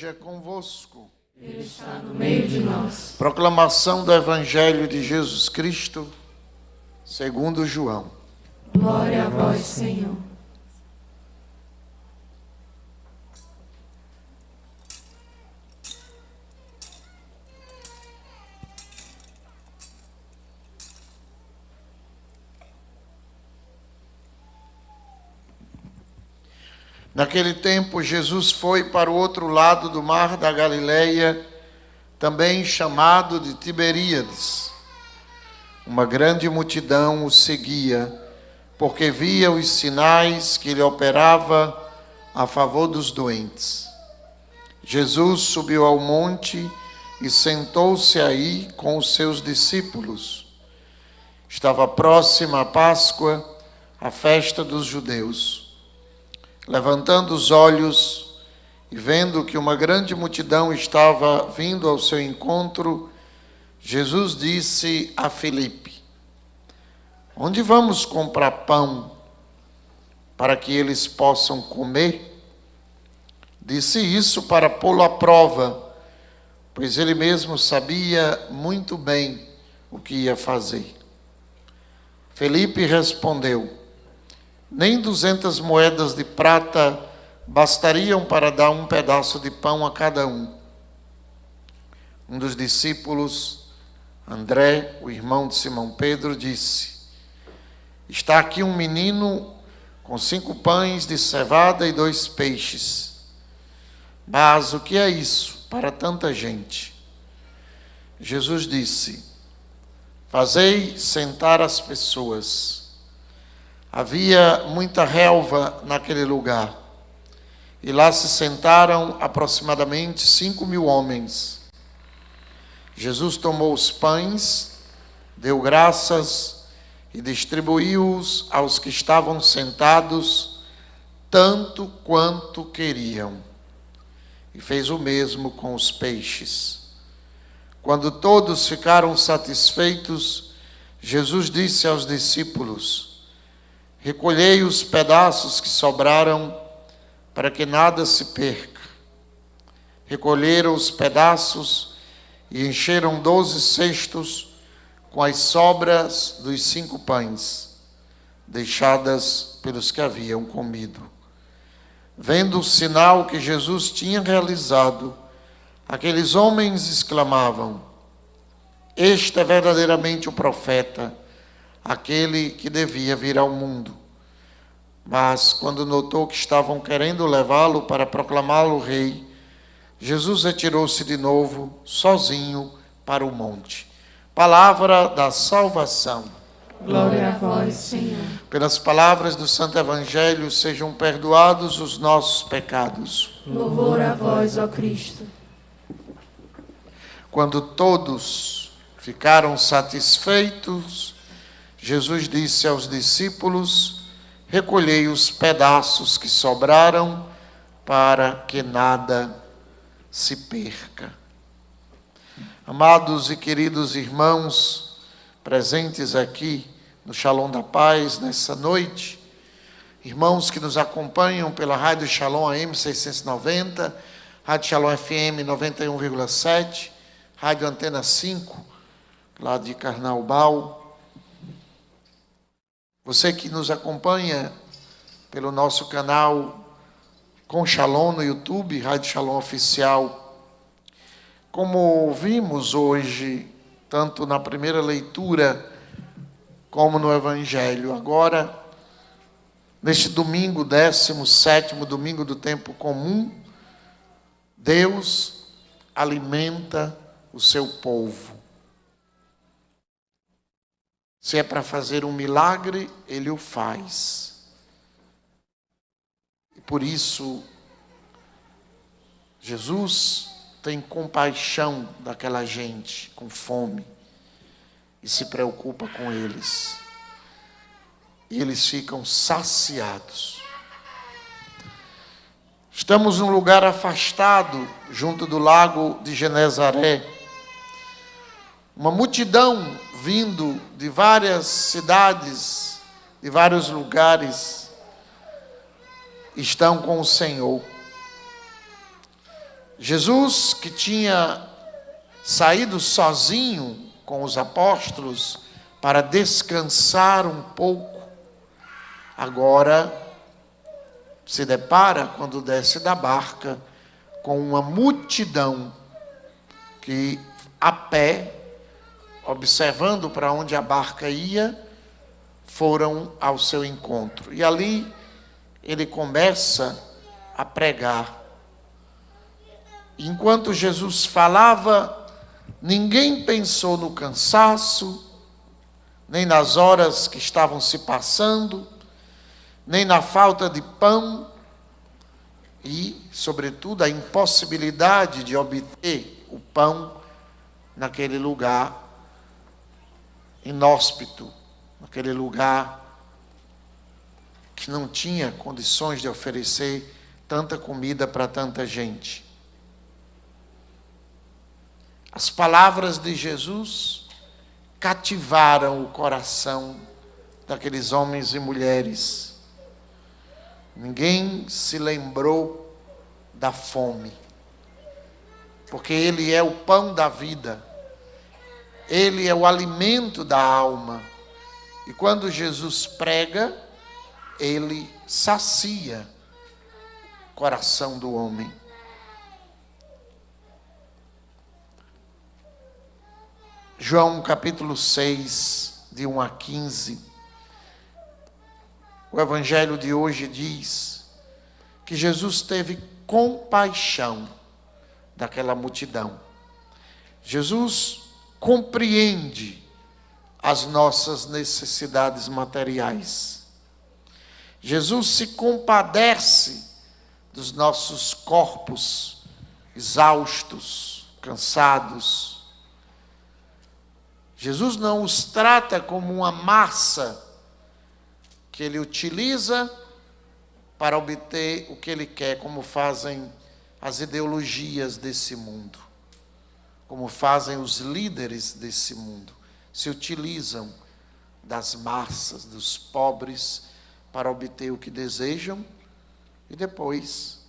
esteja convosco. Ele está no meio de nós. Proclamação do Evangelho de Jesus Cristo, segundo João. Glória a vós, Senhor. Naquele tempo, Jesus foi para o outro lado do mar da Galileia, também chamado de Tiberíades. Uma grande multidão o seguia, porque via os sinais que ele operava a favor dos doentes. Jesus subiu ao monte e sentou-se aí com os seus discípulos. Estava próxima a Páscoa, a festa dos judeus. Levantando os olhos e vendo que uma grande multidão estava vindo ao seu encontro, Jesus disse a Filipe: onde vamos comprar pão para que eles possam comer? Disse isso para pô-lo à prova, pois ele mesmo sabia muito bem o que ia fazer. Filipe respondeu: nem 200 moedas de prata bastariam para dar um pedaço de pão a cada um. Um dos discípulos, André, o irmão de Simão Pedro, disse: está aqui um menino com 5 pães de cevada e 2 peixes. Mas o que é isso para tanta gente? Jesus disse: fazei sentar as pessoas. Havia muita relva naquele lugar, e lá se sentaram aproximadamente 5.000 homens. Jesus tomou os pães, deu graças e distribuiu-os aos que estavam sentados, tanto quanto queriam. E fez o mesmo com os peixes. Quando todos ficaram satisfeitos, Jesus disse aos discípulos: recolhei os pedaços que sobraram, para que nada se perca. Recolheram os pedaços e encheram 12 cestos com as sobras dos 5 pães, deixadas pelos que haviam comido. Vendo o sinal que Jesus tinha realizado, aqueles homens exclamavam: este é verdadeiramente o profeta, aquele que devia vir ao mundo. Mas quando notou que estavam querendo levá-lo para proclamá-lo rei, Jesus retirou-se de novo, sozinho, para o monte. Palavra da salvação. Glória a vós, Senhor. Pelas palavras do Santo Evangelho sejam perdoados os nossos pecados. Louvor a vós, ó Cristo. Quando todos ficaram satisfeitos, Jesus disse aos discípulos: recolhei os pedaços que sobraram, para que nada se perca. Amados e queridos irmãos presentes aqui no Shalom da Paz nessa noite, irmãos que nos acompanham pela Rádio Shalom AM 690, Rádio Shalom FM 91,7, Rádio Antena 5, lá de Carnaubal. Você que nos acompanha pelo nosso canal Com Shalom no YouTube, Rádio Shalom Oficial. Como vimos hoje, tanto na primeira leitura como no Evangelho, agora, neste domingo, 17º domingo do tempo comum, Deus alimenta o seu povo. Se é para fazer um milagre, Ele o faz. E por isso, Jesus tem compaixão daquela gente com fome e se preocupa com eles. E eles ficam saciados. Estamos num lugar afastado, junto do lago de Genezaré. Uma multidão vindo de várias cidades, de vários lugares, estão com o Senhor. Jesus, que tinha saído sozinho com os apóstolos para descansar um pouco, agora se depara, quando desce da barca, com uma multidão que, a pé, observando para onde a barca ia, foram ao seu encontro. E ali ele começa a pregar. Enquanto Jesus falava, ninguém pensou no cansaço, nem nas horas que estavam se passando, nem na falta de pão e, sobretudo, a impossibilidade de obter o pão naquele lugar inóspito, naquele lugar que não tinha condições de oferecer tanta comida para tanta gente. As palavras de Jesus cativaram o coração daqueles homens e mulheres. Ninguém se lembrou da fome, porque Ele é o pão da vida, Ele é o alimento da alma. E quando Jesus prega, Ele sacia o coração do homem. João capítulo 6, de 1 a 15. O evangelho de hoje diz que Jesus teve compaixão daquela multidão. Jesus compreende as nossas necessidades materiais. Jesus se compadece dos nossos corpos exaustos, cansados. Jesus não os trata como uma massa que Ele utiliza para obter o que Ele quer, como fazem as ideologias desse mundo, como fazem os líderes desse mundo. Se utilizam das massas, dos pobres, para obter o que desejam e depois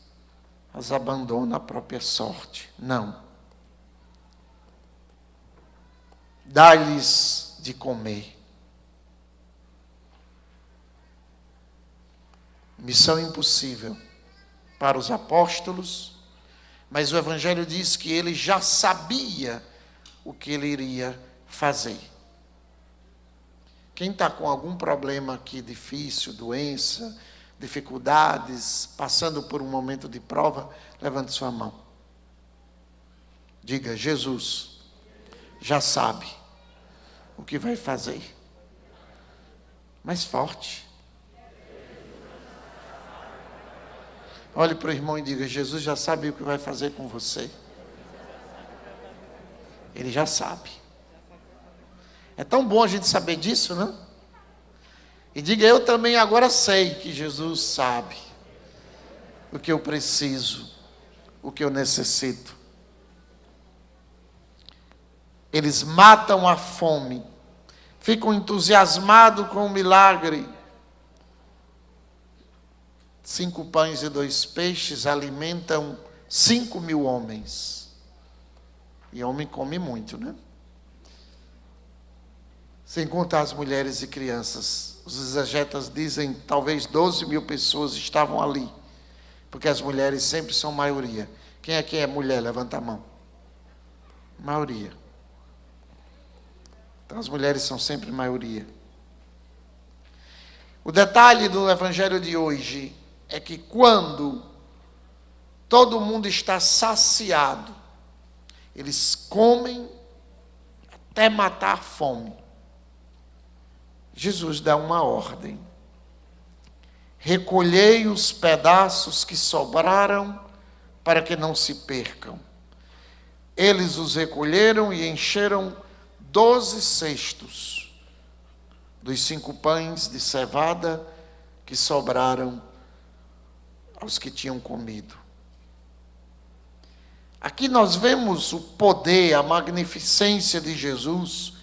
as abandonam à própria sorte. Não. Dá-lhes de comer. Missão impossível para os apóstolos, mas o Evangelho diz que ele já sabia o que ele iria fazer. Quem está com algum problema aqui difícil, doença, dificuldades, passando por um momento de prova, levante sua mão. Diga: Jesus já sabe o que vai fazer. Mais forte. Olhe para o irmão e diga: Jesus já sabe o que vai fazer com você. Ele já sabe. É tão bom a gente saber disso, não? E diga: eu também agora sei que Jesus sabe o que eu preciso, o que eu necessito. Eles matam a fome, ficam entusiasmados com o milagre. 5 pães e 2 peixes alimentam 5.000 homens. E homem come muito, né? Sem contar as mulheres e crianças. Os exegetas dizem que talvez 12.000 pessoas estavam ali, porque as mulheres sempre são maioria. Quem aqui é mulher? Levanta a mão. Maioria. Então as mulheres são sempre maioria. O detalhe do evangelho de hoje é que quando todo mundo está saciado, eles comem até matar a fome. Jesus dá uma ordem: recolhei os pedaços que sobraram para que não se percam. Eles os recolheram e encheram 12 cestos dos 5 pães de cevada que sobraram aos que tinham comido. Aqui nós vemos o poder, a magnificência de Jesus,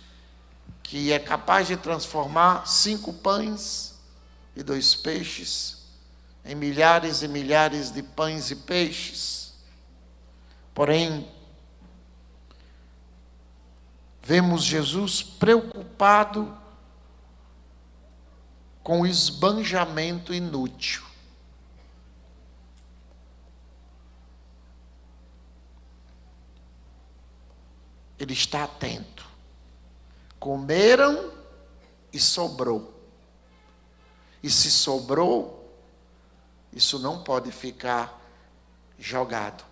que é capaz de transformar 5 pães e 2 peixes em milhares e milhares de pães e peixes. Porém, vemos Jesus preocupado com o esbanjamento inútil. Ele está atento. Comeram e sobrou. E se sobrou, isso não pode ficar jogado.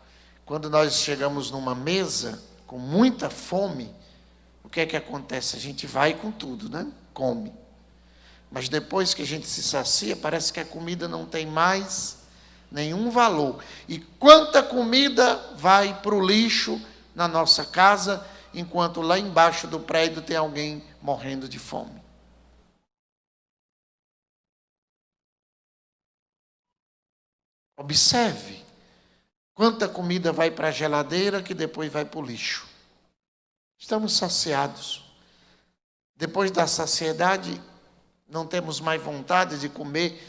Quando nós chegamos numa mesa com muita fome, o que é que acontece? A gente vai com tudo, né? Come. Mas depois que a gente se sacia, parece que a comida não tem mais nenhum valor. E quanta comida vai para o lixo na nossa casa, enquanto lá embaixo do prédio tem alguém morrendo de fome. Observe quanta comida vai para a geladeira que depois vai para o lixo. Estamos saciados. Depois da saciedade, não temos mais vontade de comer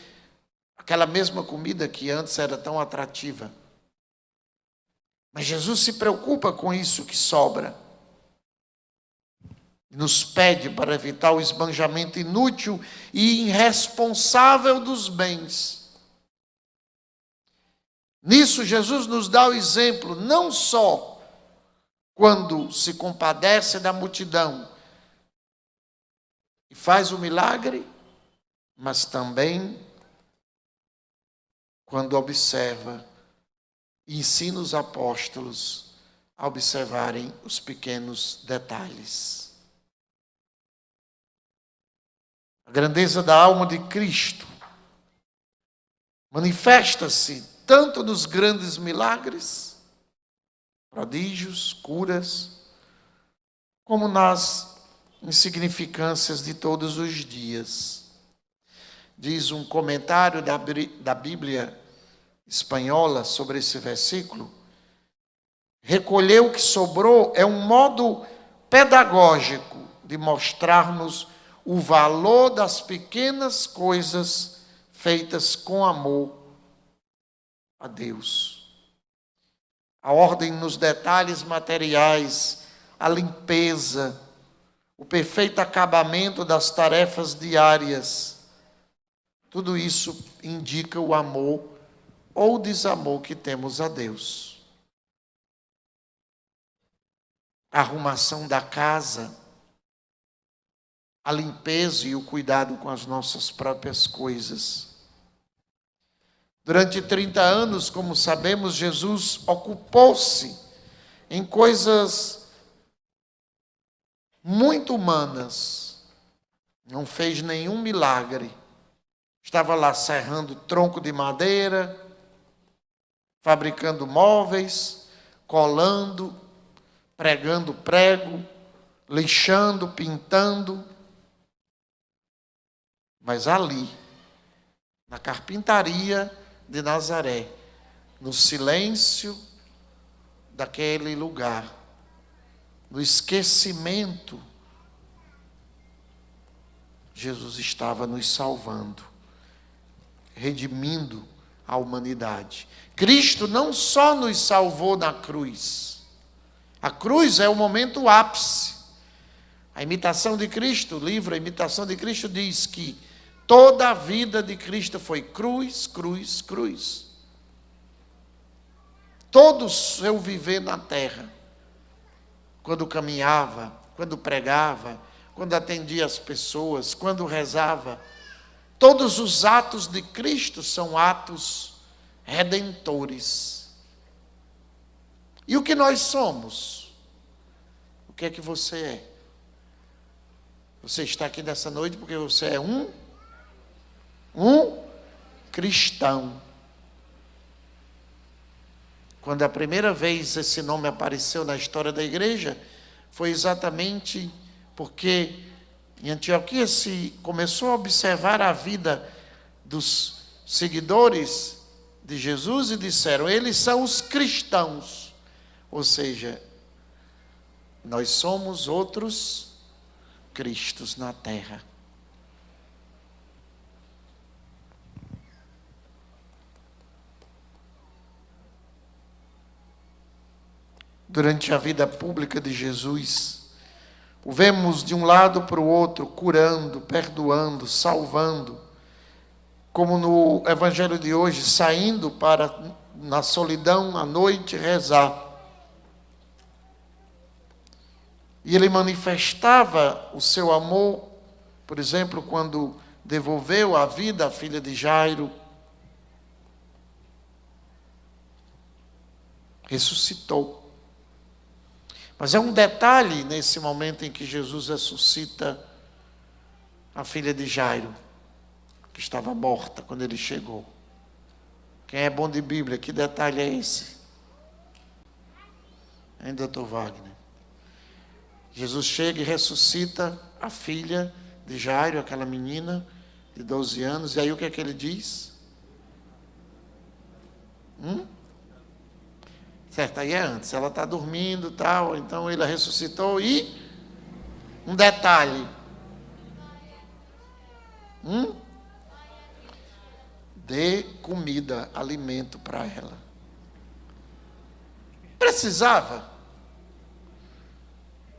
aquela mesma comida que antes era tão atrativa. Mas Jesus se preocupa com isso que sobra. Nos pede para evitar o esbanjamento inútil e irresponsável dos bens. Nisso, Jesus nos dá o exemplo, não só quando se compadece da multidão e faz o milagre, mas também quando observa e ensina os apóstolos a observarem os pequenos detalhes. A grandeza da alma de Cristo manifesta-se tanto nos grandes milagres, prodígios, curas, como nas insignificâncias de todos os dias. Diz um comentário da Bíblia espanhola sobre esse versículo: recolher o que sobrou é um modo pedagógico de mostrar-nos o valor das pequenas coisas feitas com amor a Deus. A ordem nos detalhes materiais, a limpeza, o perfeito acabamento das tarefas diárias, tudo isso indica o amor ou desamor que temos a Deus. A arrumação da casa, a limpeza e o cuidado com as nossas próprias coisas. Durante 30 anos, como sabemos, Jesus ocupou-se em coisas muito humanas. Não fez nenhum milagre. Estava lá serrando tronco de madeira, fabricando móveis, colando, pregando prego, lixando, pintando. Mas ali, na carpintaria de Nazaré, no silêncio daquele lugar, no esquecimento, Jesus estava nos salvando, redimindo a humanidade. Cristo não só nos salvou na cruz. A cruz é o momento ápice. A imitação de Cristo, o livro A Imitação de Cristo diz que toda a vida de Cristo foi cruz, cruz, cruz. Todo o seu viver na terra, quando caminhava, quando pregava, quando atendia as pessoas, quando rezava, todos os atos de Cristo são atos redentores. E o que nós somos? O que é que você é? Você está aqui nessa noite porque você é um cristão. Quando a primeira vez esse nome apareceu na história da igreja, foi exatamente porque em Antioquia se começou a observar a vida dos seguidores de Jesus e disseram: eles são os cristãos. Ou seja, nós somos outros Cristos na terra. durante a vida pública de Jesus. O vemos de um lado para o outro, curando, perdoando, salvando, como no evangelho de hoje, saindo para, na solidão, à noite, rezar. E ele manifestava o seu amor, por exemplo, quando devolveu a vida à filha de Jairo, ressuscitou. Mas é um detalhe nesse momento em que Jesus ressuscita a filha de Jairo, que estava morta quando ele chegou. Quem é bom de Bíblia, que detalhe é esse? Hein, doutor Wagner? Jesus chega e ressuscita a filha de Jairo, aquela menina de 12 anos, e aí o que é que ele diz? Certo, aí é antes, ela está dormindo e tal, então ele a ressuscitou e um detalhe. Dê comida, alimento para ela. Precisava?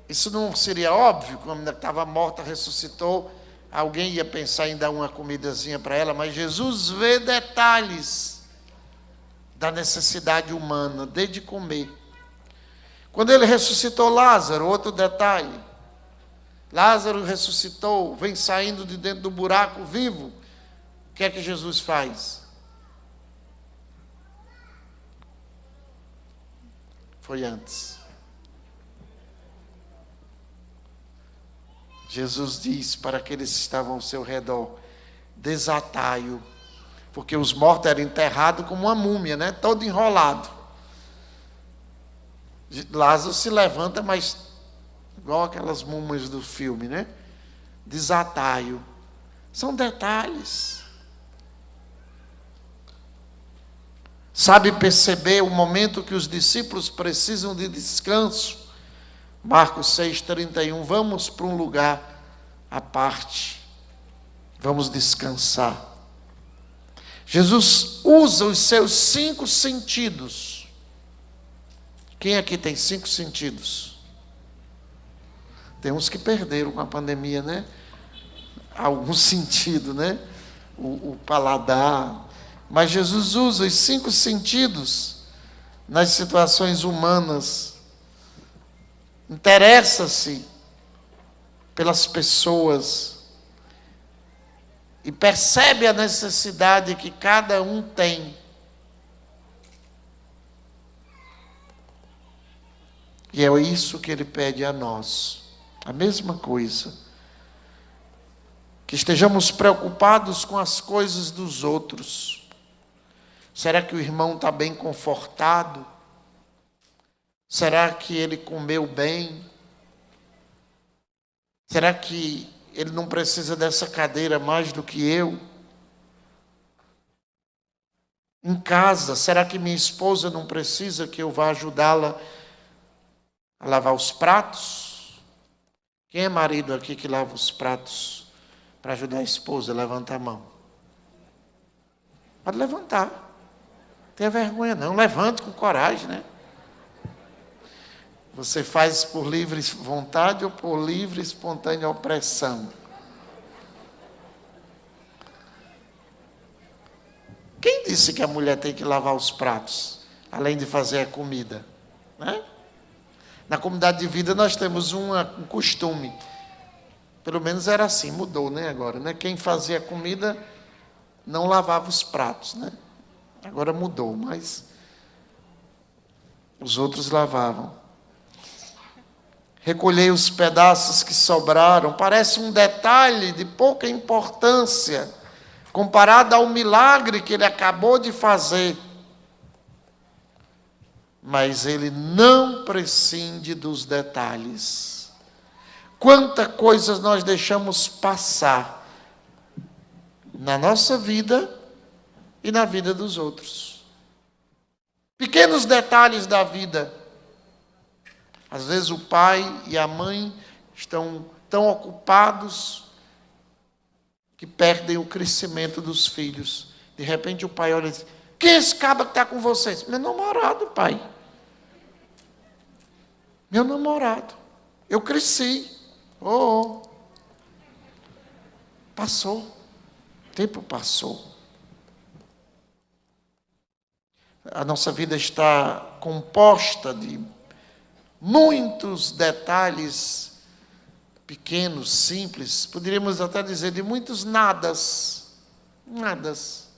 Isso não seria óbvio? Quando ela estava morta, ressuscitou, alguém ia pensar em dar uma comidazinha para ela, mas Jesus vê detalhes da necessidade humana, de comer. Quando ele ressuscitou Lázaro, outro detalhe. Lázaro ressuscitou, vem saindo de dentro do buraco vivo. O que é que Jesus faz? Foi antes. Jesus diz para aqueles que estavam ao seu redor: desatai-o, porque os mortos eram enterrados como uma múmia, né? Todo enrolado. Lázaro se levanta, mas igual aquelas múmias do filme, né? Desatai-o. São detalhes. Sabe perceber o momento que os discípulos precisam de descanso? Marcos 6,31. Vamos para um lugar à parte. Vamos descansar. Jesus usa os seus 5 sentidos. Quem aqui tem 5 sentidos? Tem uns que perderam com a pandemia, né? Algum sentido, né? O paladar. Mas Jesus usa os 5 sentidos nas situações humanas. Interessa-se pelas pessoas e percebe a necessidade que cada um tem. E é isso que ele pede a nós. A mesma coisa. Que estejamos preocupados com as coisas dos outros. Será que o irmão está bem confortado? Será que ele comeu bem? Será que ele não precisa dessa cadeira mais do que eu? Em casa, será que minha esposa não precisa que eu vá ajudá-la a lavar os pratos? Quem é marido aqui que lava os pratos para ajudar a esposa? Levanta a mão. Pode levantar. Não tenha vergonha não. Levante com coragem, né? Você faz por livre vontade ou por livre e espontânea opressão? Quem disse que a mulher tem que lavar os pratos, além de fazer a comida? Né? Na comunidade de vida nós temos um costume. Pelo menos era assim, mudou, né, agora, né? Quem fazia a comida não lavava os pratos, né? Agora mudou, mas os outros lavavam. Recolhei os pedaços que sobraram. Parece um detalhe de pouca importância, comparado ao milagre que ele acabou de fazer. Mas ele não prescinde dos detalhes. Quantas coisas nós deixamos passar na nossa vida e na vida dos outros. Pequenos detalhes da vida. Às vezes o pai e a mãe estão tão ocupados que perdem o crescimento dos filhos. De repente o pai olha e diz: quem é esse cabra que está com vocês? Meu namorado, pai. Meu namorado. Eu cresci. Oh. Passou. O tempo passou. A nossa vida está composta de muitos detalhes pequenos, simples, poderíamos até dizer de muitos nadas. Nadas.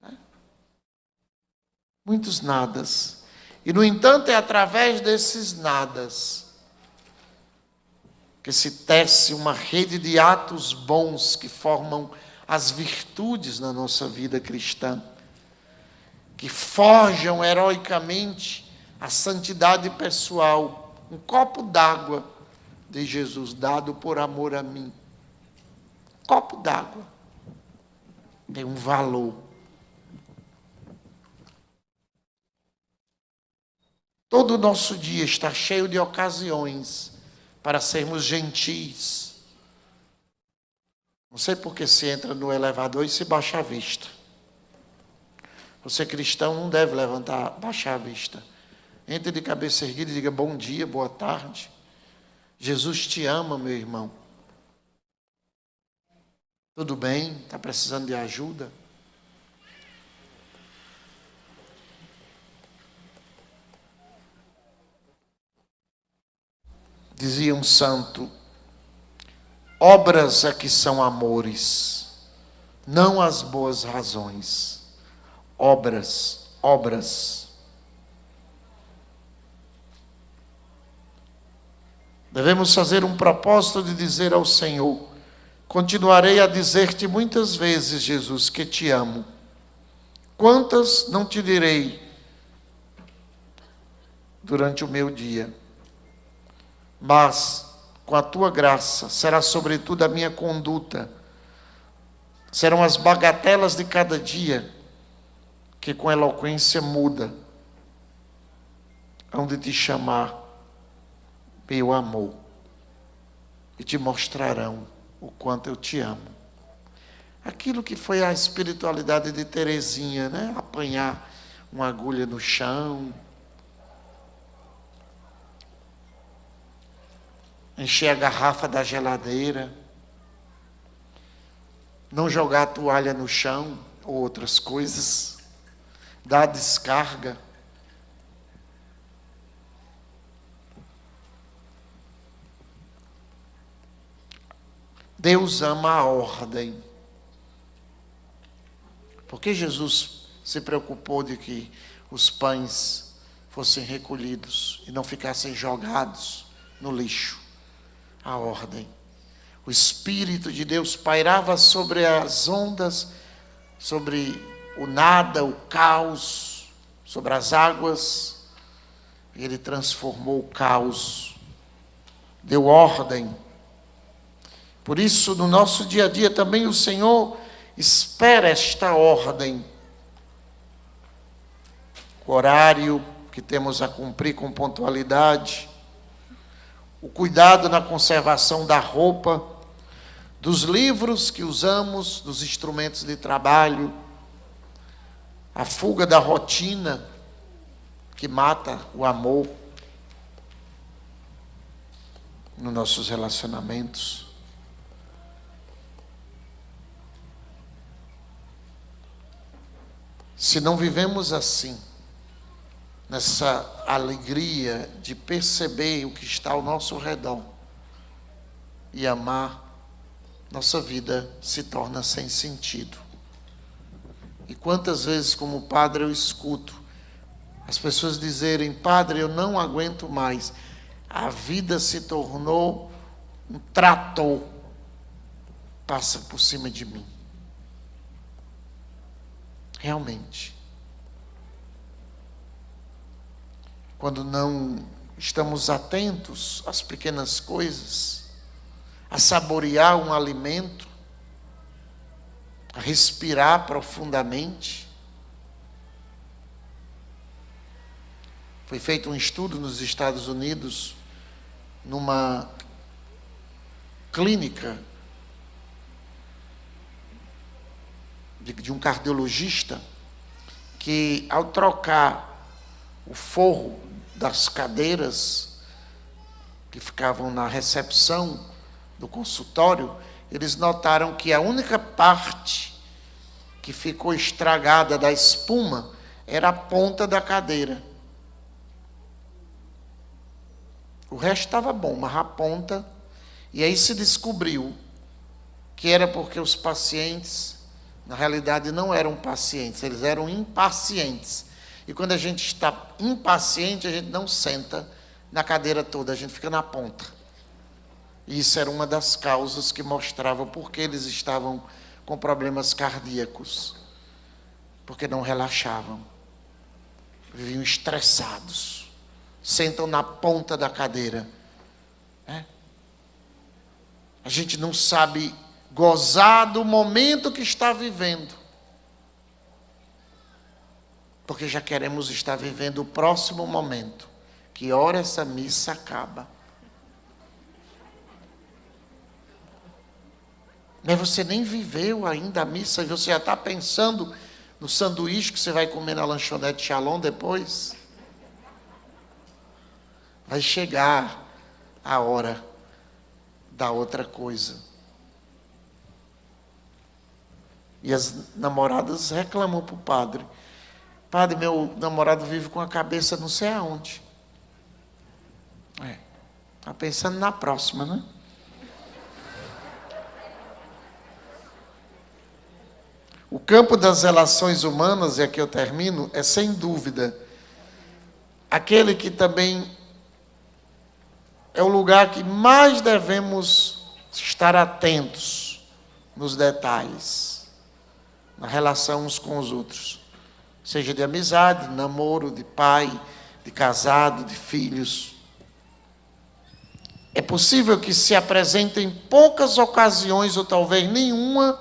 Né? Muitos nadas. E, no entanto, é através desses nadas que se tece uma rede de atos bons que formam as virtudes na nossa vida cristã, que forjam heroicamente a santidade pessoal. Um copo d'água de Jesus, dado por amor a mim. Um copo d'água tem um valor. Todo o nosso dia está cheio de ocasiões para sermos gentis. Não sei por que se entra no elevador e se baixa a vista. Você cristão não deve baixar a vista. Entre de cabeça erguida e diga bom dia, boa tarde. Jesus te ama, meu irmão. Tudo bem? Está precisando de ajuda? Dizia um santo, obras é que são amores, não as boas razões. Obras, obras. Devemos fazer um propósito de dizer ao Senhor, continuarei a dizer-te muitas vezes, Jesus, que te amo. Quantas não te direi durante o meu dia? Mas, com a tua graça, será sobretudo a minha conduta. Serão as bagatelas de cada dia que com eloquência muda hão de te chamar meu amor e te mostrarão o quanto eu te amo. Aquilo que foi a espiritualidade de Teresinha, né? Apanhar uma agulha no chão, encher a garrafa da geladeira, não jogar a toalha no chão ou outras coisas, dar descarga. Deus ama a ordem. Por que Jesus se preocupou de que os pães fossem recolhidos e não ficassem jogados no lixo? A ordem. O Espírito de Deus pairava sobre as ondas, sobre o nada, o caos, sobre as águas. E Ele transformou o caos, deu ordem. Por isso, no nosso dia a dia também o Senhor espera esta ordem. O horário que temos a cumprir com pontualidade, o cuidado na conservação da roupa, dos livros que usamos, dos instrumentos de trabalho, a fuga da rotina que mata o amor nos nossos relacionamentos. Se não vivemos assim, nessa alegria de perceber o que está ao nosso redor e amar, nossa vida se torna sem sentido. E quantas vezes, como padre, eu escuto as pessoas dizerem: padre, eu não aguento mais, a vida se tornou um trator, passa por cima de mim. Realmente, quando não estamos atentos às pequenas coisas, a saborear um alimento, a respirar profundamente. Foi feito um estudo nos Estados Unidos, numa clínica de um cardiologista, que ao trocar o forro das cadeiras, que ficavam na recepção do consultório, eles notaram que a única parte que ficou estragada da espuma era a ponta da cadeira. O resto estava bom, mas a ponta... E aí se descobriu que era porque os pacientes, na realidade, não eram pacientes, eles eram impacientes. E quando a gente está impaciente, a gente não senta na cadeira toda, a gente fica na ponta. E isso era uma das causas que mostrava por que eles estavam com problemas cardíacos. Porque não relaxavam. Viviam estressados. Sentam na ponta da cadeira. A gente não sabe gozar do momento que está vivendo. Porque já queremos estar vivendo o próximo momento. Que hora essa missa acaba? Mas você nem viveu ainda a missa e você já está pensando no sanduíche que você vai comer na lanchonete Shalom depois? Vai chegar a hora da outra coisa. E as namoradas reclamam para o padre. Padre, meu namorado vive com a cabeça não sei aonde. Está pensando na próxima, né? O campo das relações humanas, e aqui eu termino, é sem dúvida aquele que também é o lugar que mais devemos estar atentos nos detalhes, na relação uns com os outros, seja de amizade, de namoro, de pai, de casado, de filhos. É possível que se apresentem poucas ocasiões, ou talvez nenhuma,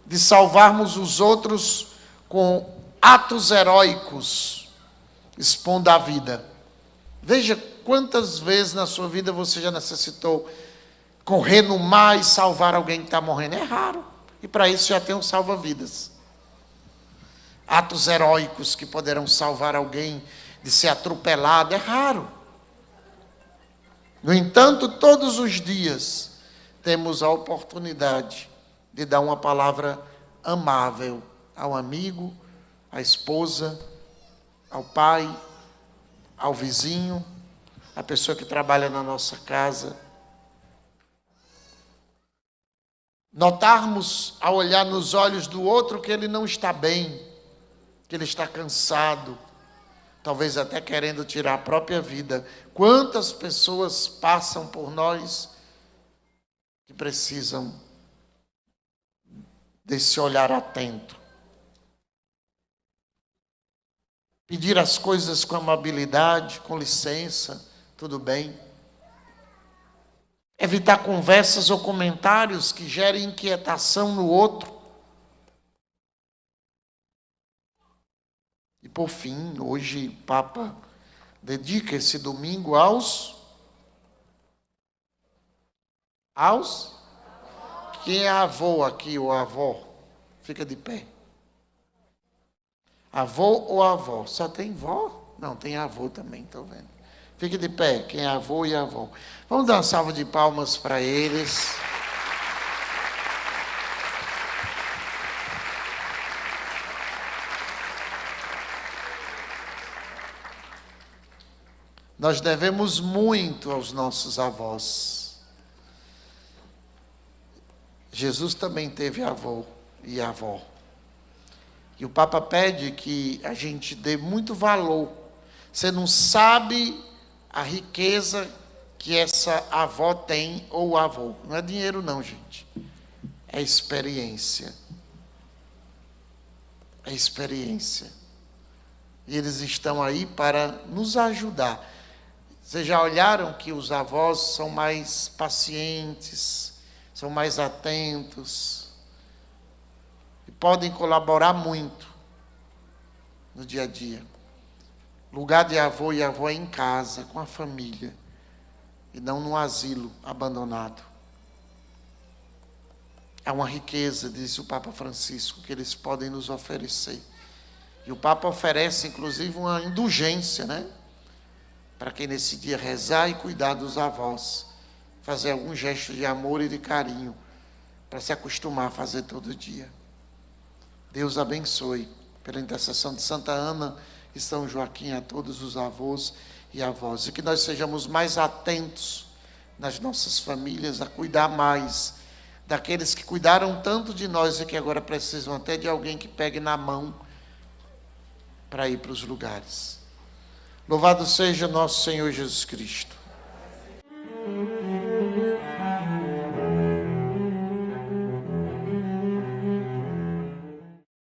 de salvarmos os outros com atos heróicos, expondo a vida. Veja quantas vezes na sua vida você já necessitou correr no mar e salvar alguém que está morrendo. É raro. E para isso já tem um salva-vidas. Atos heróicos que poderão salvar alguém de ser atropelado. É raro. No entanto, todos os dias temos a oportunidade de dar uma palavra amável ao amigo, à esposa, ao pai, ao vizinho, à pessoa que trabalha na nossa casa. Notarmos, ao olhar nos olhos do outro, que ele não está bem, que ele está cansado, talvez até querendo tirar a própria vida. Quantas pessoas passam por nós que precisam desse olhar atento. Pedir as coisas com amabilidade, com licença, tudo bem. Evitar conversas ou comentários que gerem inquietação no outro. E por fim, hoje o Papa dedica esse domingo aos... Quem é avô aqui ou avó? Fica de pé. Avô ou avó? Só tem vó? Não, tem avô também, estou vendo. Fique de pé, quem é avô e avó. Vamos dar uma salva de palmas para eles. Nós devemos muito aos nossos avós. Jesus também teve avô e avó. E o Papa pede que a gente dê muito valor. Você não sabe a riqueza que essa avó tem ou avô. Não é dinheiro não, gente. É experiência. É experiência. E eles estão aí para nos ajudar. Vocês já olharam que os avós são mais pacientes, são mais atentos e podem colaborar muito no dia a dia. Lugar de avô e avó é em casa, com a família, e não num asilo abandonado. É uma riqueza, disse o Papa Francisco, que eles podem nos oferecer. E o Papa oferece, inclusive, uma indulgência, né? para quem nesse dia rezar e cuidar dos avós, fazer algum gesto de amor e de carinho, para se acostumar a fazer todo dia. Deus abençoe, pela intercessão de Santa Ana e São Joaquim, a todos os avós e avós, e que nós sejamos mais atentos nas nossas famílias, a cuidar mais daqueles que cuidaram tanto de nós e que agora precisam até de alguém que pegue na mão para ir para os lugares. Louvado seja nosso Senhor Jesus Cristo.